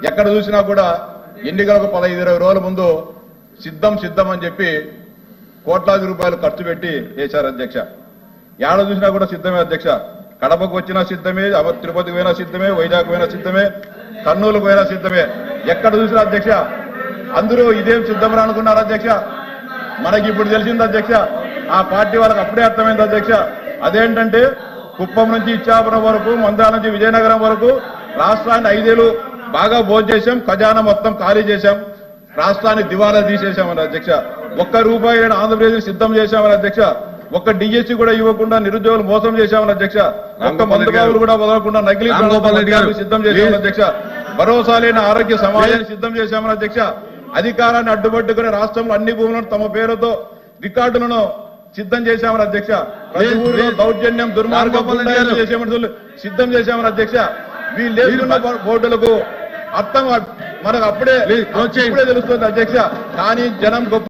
ఎక్కడ చూసినా కూడా ఎన్నికలకు 15-20 రోజుల ముందు సిద్ధం అని చెప్పి కోట్లాది రూపాయలు ఖర్చు పెట్టి చేశారు అధ్యక్ష. ఏడ చూసినా కూడా సిద్ధమే అధ్యక్ష. కడపకు వచ్చినా సిద్ధమే, తిరుపతికి పోయినా సిద్ధమే, వైజాగ్ పోయినా సిద్ధమే, కర్నూలుకు పోయినా సిద్ధమే. ఎక్కడ చూసినా అధ్యక్ష అందరూ ఇదేం సిద్ధం అనుకున్నారు అధ్యక్ష. మనకి ఇప్పుడు తెలిసింది అధ్యక్ష, ఆ పార్టీ వాళ్ళకి అప్పుడే అర్థమైంది అధ్యక్ష. అదేంటంటే కుప్పం నుంచి ఇచ్చాపురం వరకు, మందాల నుంచి విజయనగరం వరకు రాష్ట్రాన్ని 5 ఏళ్లు బాగా భోజనం చేశాం, ఖజానా మొత్తం ఖాళీ చేశాం, రాష్ట్రాన్ని దివాలా తీసేశామని అధ్యక్ష. ₹1 ఆంధ్రప్రదేశ్ సిద్ధం చేశామని అధ్యక్ష. ఒక్క డిఎస్సీ కూడా ఇవ్వకుండా నిరుద్యోగులు మోసం చేశామని అధ్యక్ష. ఒక్క మందుబాబులు కూడా వదలకుండా నకిలీ సిద్ధం చేశామని అధ్యక్ష. భరోసా లేని ఆరోగ్య సమాజాన్ని సిద్ధం చేశామని అధ్యక్ష. అధికారాన్ని అడ్డుపట్టుకుని రాష్ట్రంలో అన్ని భూములను తమ పేరుతో రికార్డులను సిద్ధం చేశామని అధ్యక్ష. ప్రతి ఊరిలో దౌర్జన్యం దుర్మార్గం చేసేమని సిద్ధం చేశామని అధ్యక్ష. వీళ్ళేసుకున్న బోర్డులకు అర్థం మనకు అప్పుడే తెలుస్తుంది అధ్యక్ష. కానీ జనం గొప్ప